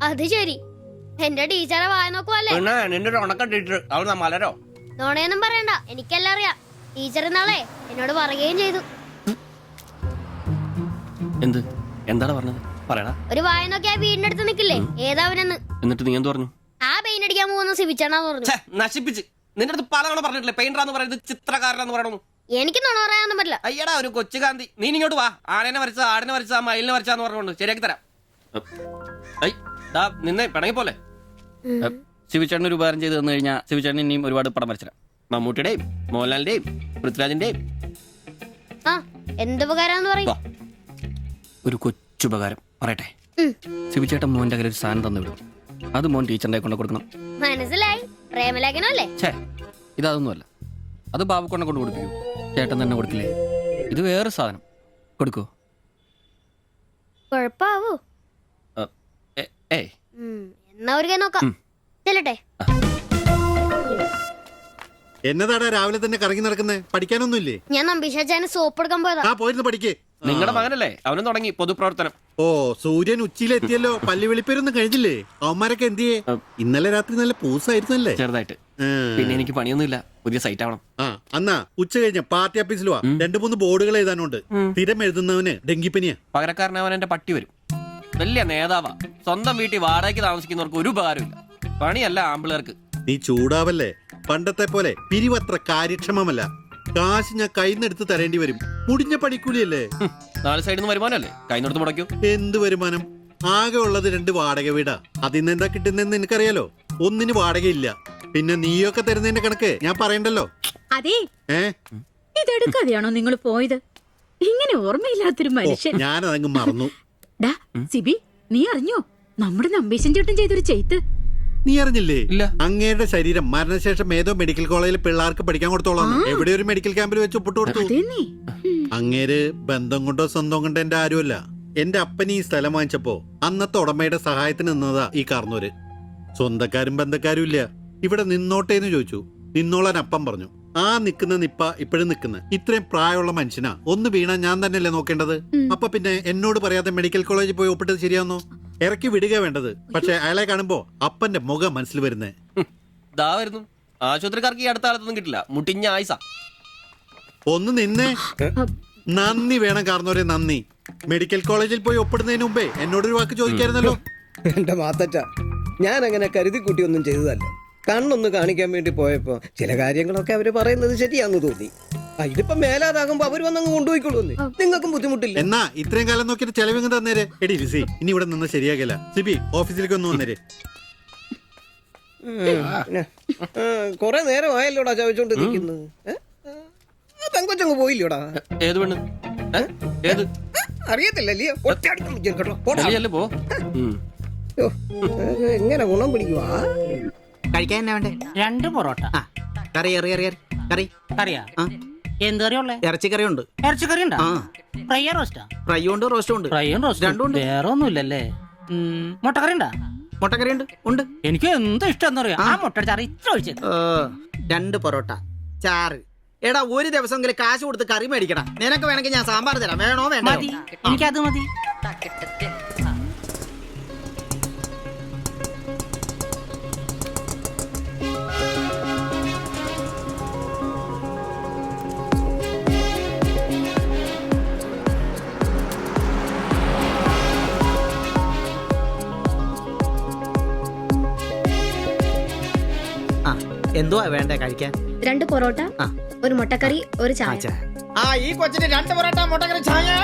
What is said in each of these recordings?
അത് ശരി, എന്റെ ടീച്ചറെ വായ നോക്കുവല്ലേ? നോണയൊന്നും പറയണ്ട, എനിക്കെല്ലാം അറിയാം. ടീച്ചർ നാളെ എന്നോട് പറയുകയും ചെയ്തു. എന്താണ് പറഞ്ഞത്? പറയടാ. ഒരു വായ നോക്കിയാ വീടിനടുത്ത് നിക്കില്ലേ, ഏതാവനെന്ന്. എന്നിട്ട് നീ എന്ത് പറഞ്ഞു? ആ പെയിന്റ് അടിക്കാൻ പോകുന്ന സിബിച്ചാണെന്ന് പറഞ്ഞു. നശിപ്പിച്ച്. നിന്റെ അടുത്ത് പലതവണ പറഞ്ഞിട്ടില്ലേ പെയിന്ററാന്ന് പറയുന്നത് ചിത്രകാരനാന്ന് പറയണു. എനിക്ക് നുണ പറയാനൊന്നും പറ്റില്ല. അയ്യടാ ഒരു കൊച്ചു കാന്തി, നീ ഇങ്ങോട്ട് വാ. ആനേനെ വരച്ച, ആടിനെ വരച്ച, മയിലിനെ വരച്ചാന്ന് പറഞ്ഞുകൊണ്ട് ശരിയാക്കി തരാം. നിന്നെ പിണങ്ങി പോലെ. ശിവചേട്ടൻ ഒരു ഉപകാരം ചെയ്ത് തന്നു കഴിഞ്ഞാൽ ശിവചേട്ടൻ ഇനിയും ഒരുപാട് പടം വരച്ചിടാം. മമ്മൂട്ടിയുടെയും മോഹൻലാലിന്റെയും പൃഥ്വിരാജിന്റെയും. എന്തുപകാരാന്ന് പറയും? ഒരു കൊച്ചുപകാരം പറയട്ടെ. ശിവചേട്ടൻ മോന്റെ കയ്യിൽ ഒരു സാധനം തന്നു വിടും. അത് മോൻ ടീച്ചറിന്റെ കൊണ്ട് കൊടുക്കണം. മനസ്സിലായി, പ്രേമലേഖനല്ലേ? ഇതൊന്നുമല്ല, അത് ബാബുക്കൊണ്ടെ കൊണ്ട് കൊടുപ്പിക്കൂ. ചേട്ടൻ തന്നെ കൊടുക്കില്ലേ? ഇത് വേറെ സാധനം. കൊടുക്കോ? കുഴപ്പാവൂ? എന്നാ ഒരു കൈ നോക്കാം. ചെല്ലട്ടെ. എന്നതാടാ രാവിലെ തന്നെ കറങ്ങി നടക്കുന്നേ? പഠിക്കാനൊന്നുമില്ലേ? ഞാൻ നമ്പീശാച്ചാന് സോപ്പ് എടുക്കാൻ പോയതാ. പോയിരുന്നു പഠിക്കേ. നിങ്ങളുടെ മകനല്ലേ, അവനും തുടങ്ങി പൊതുപ്രവർത്തനം. ഓ, സൂര്യൻ ഉച്ചയിലെത്തിയല്ലോ. പല്ലി വെളിപ്പേരൊന്നും കഴിഞ്ഞില്ലേ? അവന്മാരൊക്കെ എന്തിയേ? ഇന്നലെ രാത്രി നല്ല പൂസായിരുന്നല്ലേ? ചെറുതായിട്ട്. പിന്നെ എനിക്ക് പണിയൊന്നുമില്ല, പുതിയ സൈറ്റ് ആവണം. അന്നാ ഉച്ച കഴിഞ്ഞ പാർട്ടി ഓഫീസിൽ വാ. 2-3 ബോർഡുകൾ എഴുതാനുണ്ട്. സ്ഥിരം എഴുതുന്നവന് ഡെങ്കിപ്പനിയാ. പകരക്കാരനവൻ എന്റെ പട്ടി വരും. വലിയ നേതാവാ. സ്വന്തം വീട്ടിൽ വാടകയ്ക്ക് താമസിക്കുന്നവർക്ക് ഒരു ഉപകാരമില്ല. പണിയല്ല ആമ്പിളേർക്ക്. നീ ചൂടാവല്ലേ? പണ്ടത്തെ പോലെ പിരിവത്ര കാര്യക്ഷമമല്ല. കാശ് ഞാൻ കൈന്നെടുത്ത് തരേണ്ടി വരും. മുടിഞ്ഞ പണിക്കൂലിയല്ലേ? 4 സൈഡിൽ നിന്ന് വരുമാനമല്ലേ, കൈന്നെടുത്ത് മുടക്കൂ. എന്ത് വരുമാനം? ആകെ ഉള്ളത് 2 വാടക വീടാ. അതിന്ന് എന്താ കിട്ടുന്നെന്ന് എനിക്കറിയാലോ. ഒന്നിന് വാടകയില്ല. പിന്നെ നീയൊക്കെ തരുന്നതിന്റെ കണക്ക് ഞാൻ പറയണ്ടല്ലോ. അതെ, ഇതെടുക്കാതെയാണോ നിങ്ങൾ പോയത്? ഇങ്ങനെ ഓർമ്മയില്ലാത്തൊരു മനുഷ്യൻ. ഞാനതങ്ങ് മറന്നു. സിബി, നീ അറിഞ്ഞോ നമ്മുടെ നമ്പീശൻ ചേട്ടൻ ചെയ്തൊരു ചെയ്ത്ത്? നീ അറിഞ്ഞില്ലേ? ഇല്ല. അങ്ങയുടെ ശരീരം മരണശേഷം ഏതോ മെഡിക്കൽ കോളേജിൽ പിള്ളേർക്ക് പഠിക്കാൻ കൊടുത്തോളാം. എവിടെ ഒരു മെഡിക്കൽ ക്യാമ്പിൽ വെച്ച് ഒപ്പിട്ട് കൊടുത്തു. അങ്ങേര് ബന്ധം കൊണ്ടോ സ്വന്തം കൊണ്ടോ എന്റെ ആരുമല്ല. എന്റെ അപ്പൻ ഈ സ്ഥലം വാങ്ങിച്ചപ്പോ അന്നത്തെ ഉടമയുടെ സഹായത്തിന് നിന്നതാ ഈ കാർന്നൂര്. സ്വന്തക്കാരും ബന്ധക്കാരും ഇല്ല. ഇവിടെ നിന്നോട്ടേന്ന് ചോദിച്ചു. നിന്നോളാൻ അപ്പം പറഞ്ഞു. ആ നിക്കുന്ന നിപ്പ ഇപ്പോഴും നിക്കുന്ന ഇത്രയും പ്രായമുള്ള മനുഷ്യനാ. ഒന്ന് വീണാ ഞാൻ തന്നെയല്ലേ നോക്കേണ്ടത്? അപ്പൊ പിന്നെ എന്നോട് പറയാതെ മെഡിക്കൽ കോളേജിൽ പോയി ഒപ്പിട്ടത് ശരിയാന്നോ? ഇറക്കി വിടുക വേണ്ടത്. പക്ഷെ അയാളെ കാണുമ്പോ അപ്പന്റെ മുഖം മനസ്സിൽ വരുന്നേ. വരുന്നു. ആശുപത്രിക്കാർക്ക് ഈ അടുത്ത കാലത്തൊന്നും കിട്ടില്ല. മുട്ടിഞ്ഞ ആയിസ. ഒന്ന് നിന്നേ. നന്ദി വേണം കാർന്നോരെ, നന്ദി. മെഡിക്കൽ കോളേജിൽ പോയി ഒപ്പിടുന്നതിന് മുമ്പേ എന്നോടൊരു വാക്ക് ചോദിക്കായിരുന്നല്ലോ. എന്റെ മാത്തച്ച, ഞാൻ അങ്ങനെ കരുതി കൂട്ടിയൊന്നും ചെയ്തതല്ല. കണ്ണൊന്ന് കാണിക്കാൻ വേണ്ടി പോയപ്പോ ചില കാര്യങ്ങളൊക്കെ അവര് പറയുന്നത് ശരിയാന്ന് തോന്നി. ഇതിപ്പോ മേലാതാകുമ്പോ അവര് വന്നങ്ങ് കൊണ്ടുപോയിക്കോളൂ. നിങ്ങൾക്കും ബുദ്ധിമുട്ടില്ല. എന്നാ ഇത്രയും കാലം നോക്കിയിട്ട് ചെലവിങ് തന്നേരെ. എടി ലിസി, ഇനി ഇവിടെ നിന്ന് ശരിയാകില്ല. സിബി, ഓഫീസിലേക്ക് ഒന്ന് വന്നേരെ. കൊറേ നേരം ആയല്ലോടാ ചവച്ചോണ്ട് നിൽക്കുന്നത്. പെങ്കൊച്ചങ്ങ് പോയില്ലോടാ. ഏത് പെണ്ണ്? ഏത് അറിയത്തില്ലല്ലേ? പോ. എങ്ങനെ ഗുണം പിടിക്കുവാ? കഴിക്കാൻ എന്നാ വേണ്ടേ? 2 പൊറോട്ട. കറി കറി കറിയാ? എന്ത് കറിയുള്ളേ? ഇറച്ചിക്കറി ഉണ്ട്. ഇറച്ചിക്കറി ഉണ്ടോ? ഫ്രൈ റോസ്റ്റാ? ഫ്രൈ ഉണ്ട്, റോസ്റ്റും ഉണ്ട്. ഫ്രൈയും റോസ്റ്റും രണ്ടും ഉണ്ട്. വേറെ ഒന്നുമില്ലല്ലേ? മുട്ടക്കറി ഉണ്ടാ? മുട്ടക്കറി ഉണ്ട്. എനിക്ക് എന്ത് ഇഷ്ടം എന്നറിയാം. ആ മുട്ട ചാറ് ഇത്ര ഒഴിച്ചത്. 2 പൊറോട്ട, ചാറ്. എടാ, ഒരു ദിവസമെങ്കിലും കാശ് കൊടുത്ത് കറി മേടിക്കടാ. നിനക്ക് വേണമെങ്കിൽ ഞാൻ സാമ്പാർ തരാം. വേണോ? വേണ്ട. മതി, എനിക്കത് മതി. എന്തുവാ വേണ്ടേ കഴിക്കാൻ? 2 പൊറോട്ട, ഒരു മുട്ടക്കറി, ഒരു ചായ. ഈ കൊച്ചിന് 2 പൊറോട്ട, മുട്ടക്കറി, ചായ.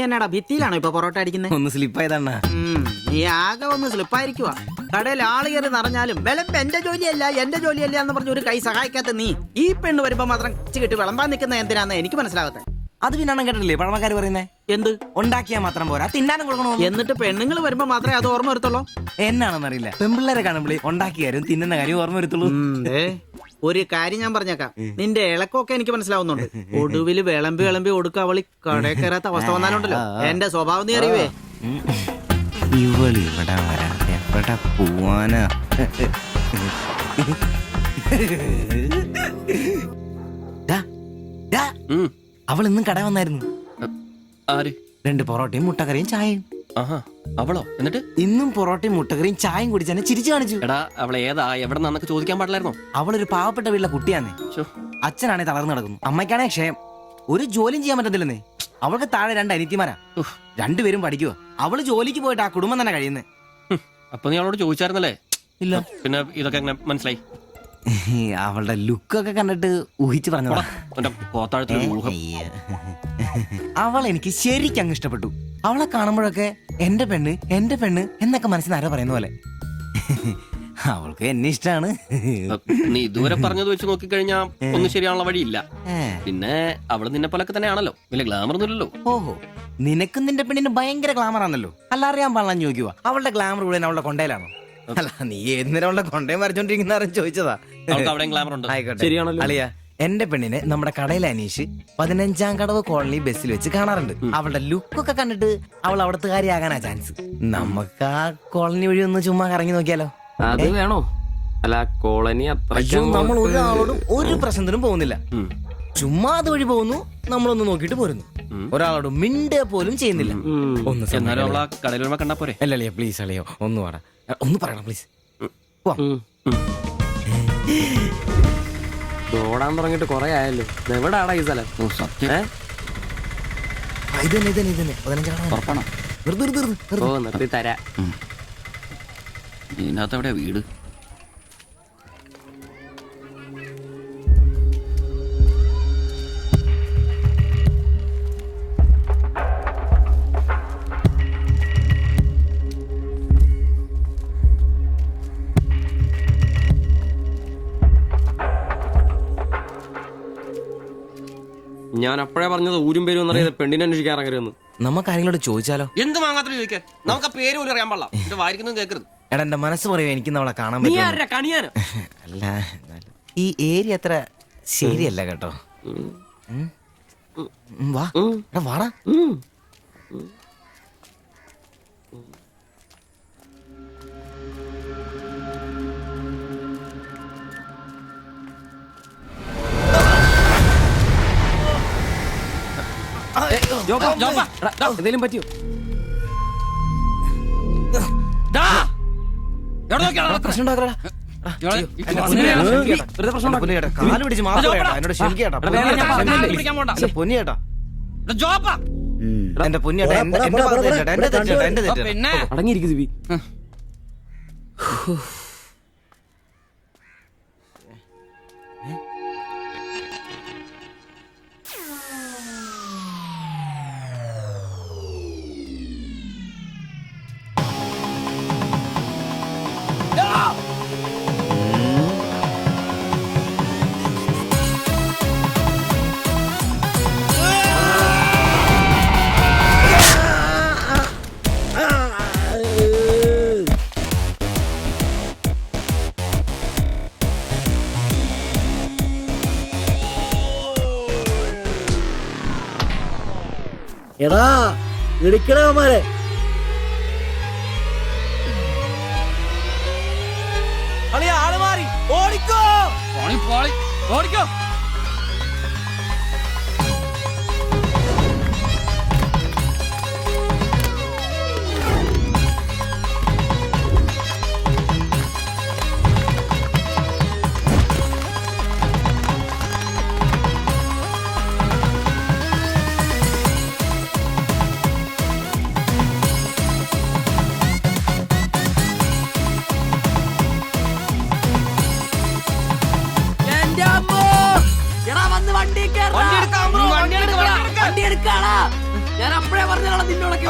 എന്നാടാ ഭിത്തിയിലാണോ ഇപ്പൊ പൊറോട്ട അടിക്കുന്നത്? ഒന്ന് സ്ലിപ്പായതാണ്. നീ ആകെ ഒന്ന് സ്ലിപ്പായിരിക്കുവാ. കടയിൽ ആള് കയറി നിറഞ്ഞാലും വിളമ്പ് എന്റെ ജോലിയല്ല എന്ന് പറഞ്ഞ ഒരു കൈ സഹായിക്കാത്ത നീ ഈ പെണ്ണ് വരുമ്പോ മാത്രം കിട്ടി വിളമ്പാൻ നിൽക്കുന്ന എന്തിനാന്ന് എനിക്ക് മനസ്സിലാകത്തെ. അത് പിന്നാണ് കേട്ടില്ലേ പഴമക്കാര് പറയുന്നേ, എന്ത് ഉണ്ടാക്കിയാ മാത്രം പോരാ തിന്നാനും കൊടുക്കണോ. എന്നിട്ട് പെണ്ണുങ്ങൾ വരുമ്പോ മാത്രമേ അത് ഓർമ്മ വരുത്തുള്ളൂ. എന്നാണെന്നറിയില്ല, പെൺപിള്ളേരെ കാണുമ്പോൾ ഉണ്ടാക്കിയാലും തിന്നുന്ന കാര്യം ഓർമ്മ വരുത്തുള്ളൂ. ഒരു കാര്യം ഞാൻ പറഞ്ഞേക്കാം, നിന്റെ ഇളക്കൊക്കെ എനിക്ക് മനസ്സിലാവുന്നുണ്ട്. ഒടുവില് വിളമ്പി ഒടുക്ക അവളി കടയിൽ കയറാത്ത അവസ്ഥ വന്നാലുണ്ടല്ലോ എന്റെ സ്വഭാവം നീ അറിയുവേ. ഇവള് ഇവിടെ വരാതെ എവിടെ പോവാനാ? അവൾ ഇന്നും കട വന്നായിരുന്നു. ആര്? 2 പൊറോട്ടയും മുട്ടക്കറിയും ചായയും. ആഹാ, അവളോ? എന്നിട്ട് ഇന്നും പൊറോട്ടയും മുട്ടക്കറിയും ചായയും കുടിച്ച് എന്നെ ചിരിച്ചു കാണിച്ചു. എടാ, അവളെ ഏതാ എവിടെ നിന്നൊക്കെ ചോദിക്കാൻ പാടില്ലായിരുന്നോ? അവളൊരു പാവപ്പെട്ട വീട്ടിലെ കുട്ടിയാന്നേ. അച്ഛനാണെ തളർന്നു കിടക്കുന്നു, അമ്മയ്ക്കാണെ ക്ഷയം. ഒരു ജോലിയും ചെയ്യാൻ പറ്റത്തില്ലെന്നേ. അവൾക്ക് താഴെ 2 അനിയത്തിമാരാ, 2 പേരും പഠിക്കുക. അവള് ജോലിക്ക് പോയിട്ട് ആ കുടുംബം തന്നെ കഴിയുന്നേ. അപ്പൊ നീ അവളോട് ചോദിച്ചായിരുന്നല്ലേ? ഇല്ല. പിന്നെ ഇതൊക്കെ എങ്ങനെ മനസ്സിലായി? അവളുടെ ലുക്കൊക്കെ കണ്ടിട്ട് ഊഹിച്ചു പറഞ്ഞതാ. അവൾ എനിക്ക് ശരിക്കും അങ്ങ് ഇഷ്ടപ്പെട്ടു. അവളെ കാണുമ്പോഴൊക്കെ എന്റെ പെണ്ണ് എന്നൊക്കെ മനസ്സിൽ ആരോ പറയുന്ന പോലെ. അവൾക്ക് എന്നെ ഇഷ്ടാണ്. നീ ഇതുവരെ പറഞ്ഞത് വെച്ച് നോക്കിക്കഴിഞ്ഞാ ഒന്നും ശരിയാണുള്ള വഴിയില്ല. പിന്നെ അവള് നിന്നെ പോലൊക്കെ തന്നെയാണല്ലോ, വലിയ ഗ്ലാമർ ഒന്നുമില്ലല്ലോ. ഓഹോ, നിനക്കും നിന്റെ പെണ്ണിന് ഭയങ്കര ഗ്ലാമർ ആണല്ലോ. അല്ല, അറിയാൻ പാടില്ല ചോദിക്കുക, അവളുടെ ഗ്ലാമർ മുഴുവൻ അവളുടെ കൊണ്ടയിലാണോ? അല്ല, നീ ഏതിനേരം അവളുടെ കൊണ്ടയും വരച്ചോണ്ടിരിക്കുന്ന ചോദിച്ചതാ. ആയിക്കോട്ടെ, അളിയ, എന്റെ പെണ്ണിനെ നമ്മുടെ കടയിലെ അനീഷ് 15-ാം കടവ് കോളനി ബസ്സിൽ വെച്ച് കാണാറുണ്ട്. അവളുടെ ലുക്കൊക്കെ കണ്ടിട്ട് അവൾ അവിടുത്തെ കാര്യമാകാനാ ചാൻസ്. നമുക്ക് ആ കോളനി വഴി ഒന്ന് ചുമ്മാ കറങ്ങി നോക്കിയാലോ? അത് വേണോ? അല്ല, കോളനി നമ്മൾ ഒരാളോടും ഒരു പ്രശ്നത്തിനും പോകുന്നില്ല. ചുമ്മാ അത് വഴി പോകുന്നു, നമ്മളൊന്ന് നോക്കിയിട്ട് പോരുന്നു. ഒരാളോട് മിണ്ടേ പോലും ചെയ്യുന്നില്ല. കണ്ടാ പോരെ? അല്ല അളിയ, പ്ലീസ് അളിയോ, ഒന്ന് വാടാ, ഒന്ന് പറയണം പ്ലീസ്. ഓടാൻ തുടങ്ങിട്ട് കൊറേ ആയല്ലോ. എവിടാടാ ഈ സ്ഥലം? നിർത്തി തരാ. ഇതിനകത്ത് എവിടെയാ വീട്? ഞാൻ അപ്പോഴേ പറഞ്ഞത് ഊരും പേരും എന്നറിയാതെ പെണ്ണിനെ അന്വേഷിക്കാൻ ഇറങ്ങരുതെന്ന്. നമുക്ക് ആരെങ്കിലോട് ചോദിച്ചാലോ? എന്ത് മാങ്ങാത്ര ചോദിക്കാൻ? നമുക്ക് ആ പേര് പോലും അറിയാൻ പാടില്ല. വായിക്കുന്നതും കേൾക്കരുത്. എടാ, എന്റെ മനസ്സ് പറയും എനിക്ക് നമ്മളെ കാണാൻ പറ്റും. അല്ല, ഈ ഏരിയ അത്ര ശരിയല്ല കേട്ടോ. വാ, എടാ വാടാ. എന്തെങ്കിലും പറ്റിയോ? പ്രശ്നം ഉണ്ടാക്കടാ. കാല് പിടിച്ച് മാത്രം എന്നോട് ക്ഷമിക്കേട്ടാ. പൊന്നിയേട്ടാ, എന്റെ പൊന്നിയേട്ടാ, എന്റെ ഭാഗത്ത് എന്റെ തെറ്റേട്ടാ, എന്റെ തെറ്റേട്ടാ. അടങ്ങിയിരിക്കും സിബി. എടാ, ഇടിക്കണമാരെ ആള് മാറി, ഓടിക്കോ. ഓടിക്കോ. വണ്ടി എടുക്കാളാ. ഞാൻ അപ്പഴേ പറഞ്ഞാണ് നിന്നോടൊക്കെ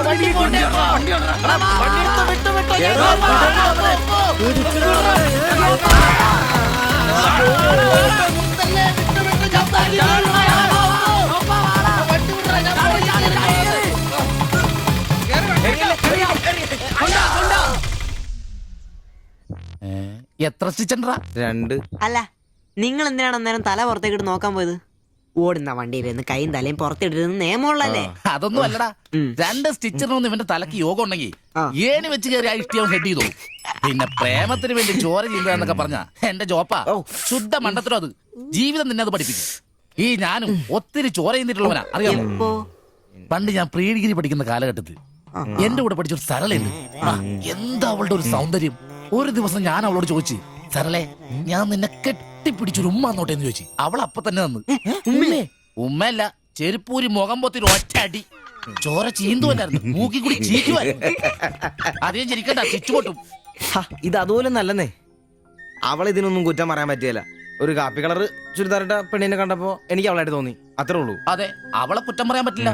എത്ര സ്റ്റിച്ചണ്ടാ? 2. അല്ല നിങ്ങൾ എന്തിനാണ് അന്നേരം തല പുറത്തേക്കിട്ട് നോക്കാൻ പോയത്? ഓടുന്ന വണ്ടിയിലിരുന്ന് കൈയും തലയും പുറത്തിട്ടിരുന്ന് നിയമമുള്ളല്ലേ? അതൊന്നും അല്ലടാ. 2 സ്റ്റിച്ചറിനൊന്നും ഇവന്റെ തലക്ക് യോഗം ഉണ്ടെങ്കിൽ ഏണി വെച്ച് കയറി ആ ഇഷ്ടിയം ഹെഡ് ചെയ്തു. പിന്നെ പ്രേമത്തിന് വേണ്ടി ചോര ചെയ്യുന്നതെന്നൊക്കെ പറഞ്ഞ എന്റെ ജോപ്പാ ശുദ്ധ മണ്ടത്തിലും അത്. ജീവിതം നിന്നെ അത് പഠിപ്പിക്കും. ഈ ഞാനും ഒത്തിരി ചോര ചെയ്യുന്നിട്ടുള്ളവനാ, അറിയാമോ? പണ്ട് ഞാൻ പ്രീ ഡിഗ്രി പഠിക്കുന്ന കാലഘട്ടത്തിൽ എന്റെ കൂടെ പഠിച്ചൊരു സരളയുണ്ട്. എന്താ അവളുടെ ഒരു സൗന്ദര്യം! ഒരു ദിവസം ഞാൻ അവളോട് ചോദിച്ചു, സരളെ ഞാൻ നിന്നെ കെട്ടിപ്പിടിച്ചൊരു ഉമ്മ എന്നോട്ടെ എന്ന് ചോദിച്ചു. അവൾ അപ്പൊ തന്നെ തന്നു. ഉമ്മയല്ല, ചെരുപ്പൂരി മുഖം പൊത്തിരി ഒറ്റ അടി. ചോര ചീന്തുവല്ലായിരുന്നു, മൂക്കി കൂടി ചീക്കുവായിരുന്നു. അധികം ചിരിക്കണ്ട, ചുറ്റുപൊട്ടും. ഇത് അതുപോലെ നല്ലെന്നേ. അവൾ ഇതിനൊന്നും കുറ്റം പറയാൻ പറ്റിയല്ല. ഒരു കാപ്പി കളർ ചുരിദാറിട്ട പെണ്ണിനെ കണ്ടപ്പോ എനിക്ക് അവളായിട്ട് തോന്നി, അത്രേ ഉള്ളൂ. അതെ, അവളെ കുറ്റം പറയാൻ പറ്റില്ല.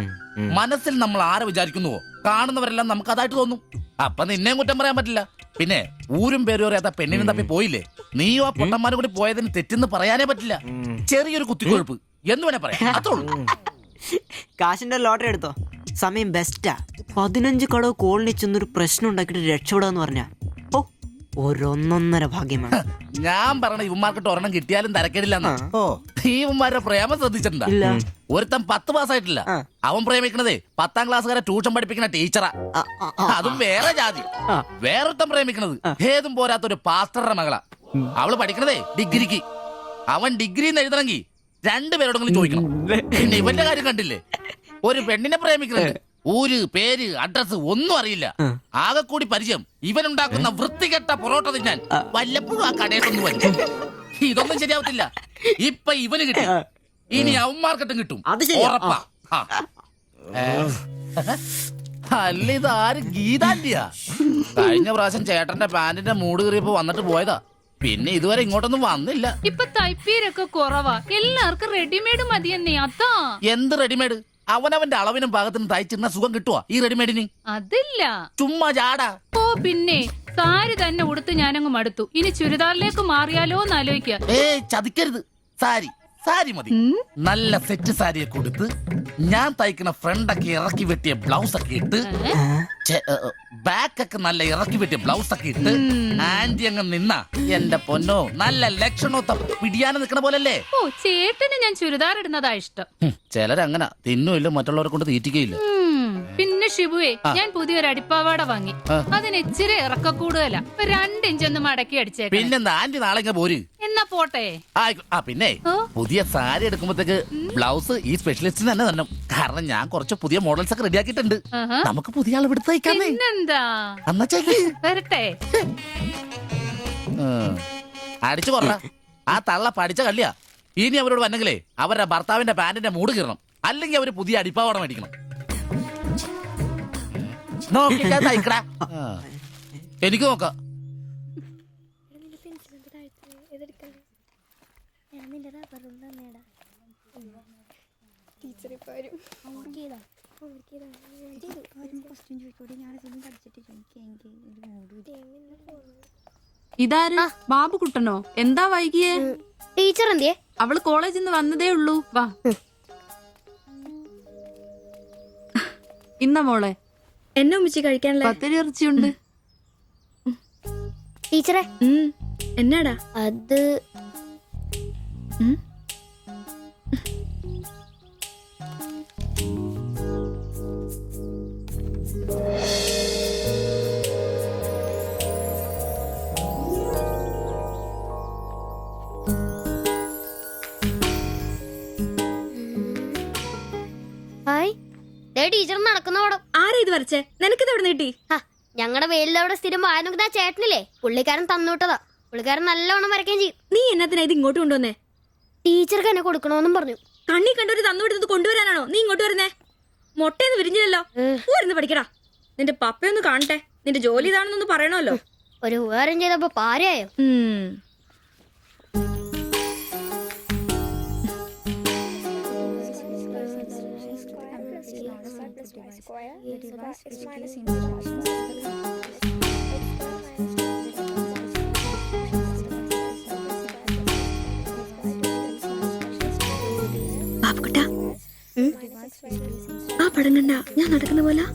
മനസ്സിൽ നമ്മൾ ആരെ വിചാരിക്കുന്നുവോ കാണുന്നവരെല്ലാം നമുക്ക് അതായിട്ട് തോന്നും. അപ്പൊ നിന്നെയും കുറ്റം പറയാൻ പറ്റില്ല. പിന്നെ ഊരും പേരും അറിയാത്ത പെണ്ണിനും തപ്പി പോയില്ലേ, നീയും ആ പൊട്ടന്മാരും കൂടി പോയതിന് തെറ്റെന്ന് പറയാനേ പറ്റില്ല. ചെറിയൊരു കുത്തിക്കൊഴുപ്പ് എന്ന് വേണേ പറയാം, അത്രേ ഉള്ളൂ. കാശിന്റെ ലോട്ടറി എടുത്തോ, സമയം ബെസ്റ്റാ. 15 കടവ് കോളനി ചെന്നൊരു പ്രശ്നം ഉണ്ടാക്കിയിട്ട് രക്ഷപ്പെടാന്ന് പറഞ്ഞ ഒരൊന്നൊന്നര ഭാഗ്യമാണ്. ഞാൻ പറഞ്ഞ ഇവന്മാർക്കിട്ട് ഒരെണ്ണം കിട്ടിയാലും തരക്കേടില്ലെന്നാ. ഈ ഇവന്മാരുടെ പ്രേമം ശ്രദ്ധിച്ചിട്ടുണ്ടാ? ഒരുത്തൻ 10 പാസ്സായിട്ടില്ല, അവൻ പ്രേമിക്കണതേ 10ാം ക്ലാസ്സുകാരെ ട്യൂഷൻ പഠിപ്പിക്കുന്ന ടീച്ചറാ. അതും വേറെ ജാതി. വേറൊരുത്തൻ പ്രേമിക്കണത് ഏതും പോരാത്ത ഒരു പാസ്റ്ററുടെ മകളാ. അവള് പഠിക്കണതേ ഡിഗ്രിക്ക്. അവൻ ഡിഗ്രി എഴുതണമെങ്കിൽ 2 പേരോടെങ്കിലും ചോദിക്കണം. പിന്നെ ഇവന്റെ കാര്യം കണ്ടില്ലേ, ഒരു പെണ്ണിനെ പ്രേമിക്കുന്നത് ഊര് പേര് അഡ്രസ് ഒന്നും അറിയില്ല. ആകെ കൂടി പരിചയം ഇവനുണ്ടാക്കുന്ന വൃത്തികെട്ട പൊറോട്ട തിന്നാൻ വല്ലപ്പോഴും ആ കടയിലൊന്നും വരും. ഇതൊന്നും ശരിയാവത്തില്ല. ഇപ്പൊ ഇവന് കിട്ടി, ഇനി അവന്മാർക്കിട്ടും കിട്ടും, ഉറപ്പാ. അല്ല, ഇതാര് ഗീതാന്റിയാ? കഴിഞ്ഞ പ്രാവശ്യം ചേട്ടന്റെ പാന്റിന്റെ മൂട് കയറിയപ്പോ വന്നിട്ട് പോയതാ. പിന്നെ ഇതുവരെ ഇങ്ങോട്ടൊന്നും വന്നില്ല. ഇപ്പൊ തയ്പ്പീരൊക്കെ കുറവാ, എല്ലാവർക്കും റെഡിമെയ്ഡ് മതിയെന്നേ. അതാ. എന്ത് റെഡിമെയ്ഡ്? അവനവന്റെ അളവിനും പാകത്തിനും തയ്ച്ചിരുന്ന സുഖം കിട്ടുവാ ഈ റെഡിമെയ്ഡിന്? അതില്ല, ചുമ്മാ ജാടാ. ഓ പിന്നെ സാരി തന്നെ ഉടുത്ത് ഞാനങ്ങ് മടുത്തു. ഇനി ചുരിദാറിലേക്ക് മാറിയാലോ എന്ന് ആലോചിക്കുക. ചതിക്കരുത്. സാരി സാരി മതി. നല്ല സെറ്റ് സാരിയൊക്കെ കൊടുത്ത് ഞാൻ തയ്ക്കുന്ന ഫ്രണ്ടൊക്കെ ഇറക്കി വെട്ടിയ ബ്ലൗസ് ഒക്കെ ഇട്ട്, ബാക്കൊക്കെ നല്ല ഇറക്കി വെട്ടിയ ബ്ലൗസ് ഒക്കെ ഇട്ട് ആന്റി അങ്ങ് നിന്ന എന്റെ പൊന്നോ നല്ല ലക്ഷണത്തെ പിടിയാനും നിക്കണ പോലല്ലേ. ഓ, ചേട്ടന് ഞാൻ ചുരിദാർ ഇടുന്നതാ ഇഷ്ടം. ചിലരങ്ങനെ തിന്നുമില്ല, മറ്റുള്ളവരെ കൊണ്ട് തീറ്റിക്കയില്ല. പിന്നെ ഷിബുവേ, ഞാൻ പുതിയൊരു അടിപ്പാവാട വാങ്ങി. അതിന് ഇച്ചിരി ഇറക്ക കൂടുതലാ. 2 ഇഞ്ച് ഒന്ന് മടക്കി അടിച്ചേക്കാം. പിന്നെന്താ, ആന്റി നാളെ പോര്. എന്നാ പോട്ടെ. പിന്നെ പുതിയ സാരി എടുക്കുമ്പോഴത്തേക്ക് ബ്ലൗസ് ഈ സ്പെഷ്യലിസ്റ്റിന് തന്നെ തന്നെ. കാരണം ഞാൻ കുറച്ച് പുതിയ മോഡൽസ് ഒക്കെ റെഡിയാക്കിയിട്ടുണ്ട്. നമുക്ക് പുതിയ ആൾ എടുത്ത് തയ്ക്കാമേ. പിന്നെന്താ, വരട്ടെ. അടിച്ചു കൊറ. ആ തള്ള പഠിച്ച കള്ളിയാ. ഇനി അവരോട് വന്നെങ്കിലേ അവരുടെ ഭർത്താവിന്റെ പാന്റിന്റെ മൂട് കീറണം, അല്ലെങ്കിൽ അവര് പുതിയ അടിപ്പാവട മേടിക്കണം. നോക്കിക്കാ തയ്ക്കടാ. എനിക്ക് നോക്കാം. ഇതാര്? ബാബുക്കുട്ടനോ? എന്താ വൈകിയേ? ടീച്ചർ എന്തിയെ? അവള് കോളേജിൽ നിന്ന് വന്നതേ ഉള്ളൂ. വാ. ഇന്ന മോളെ എന്നെ ഉമ്മിച്ച് കഴിക്കാനുള്ള പത്തിരി ഇറച്ചിയുണ്ട്. ടീച്ചറെ എന്നാടാ അത്? ടീച്ചർ നടക്കുന്ന പടം. ആരാ ഇത് വരച്ചേ? നിനക്കിത് എവിടെ നീട്ടി? ഞങ്ങളുടെ വെയിലവിടെ സ്ഥിരം വായനക്ക് ആ ചേട്ടനില്ലേ, പുള്ളിക്കാരൻ തന്നുവിട്ടതാ. പുള്ളിക്കാരൻ നല്ലോണം വരയ്ക്കുകയും ചെയ്യും. നീ എന്നതിനാ ഇത് ഇങ്ങോട്ട് കൊണ്ടുവന്നേ? ടീച്ചർക്ക് എന്നെ കൊടുക്കണോന്നും പറഞ്ഞു. കണ്ണി കണ്ടൊരു തന്നുവിടുന്നത് കൊണ്ടുവരാനാണോ നീ ഇങ്ങോട്ട് വരുന്നേ? മൊട്ടയൊന്നും വിരിഞ്ഞില്ലല്ലോ. ഊരുന്ന് പഠിക്കടാ. നിന്റെ പപ്പയൊന്ന് കാണട്ടെ. നിന്റെ ജോലി ഇതാണെന്നൊന്ന് പറയണമല്ലോ. ഒരു ഉപകാരം ചെയ്തപ്പോ പാരയായോ? ബാബുക്കുട്ട ആ പടം കണ്ട ഞാൻ നടക്കുന്ന പോലെ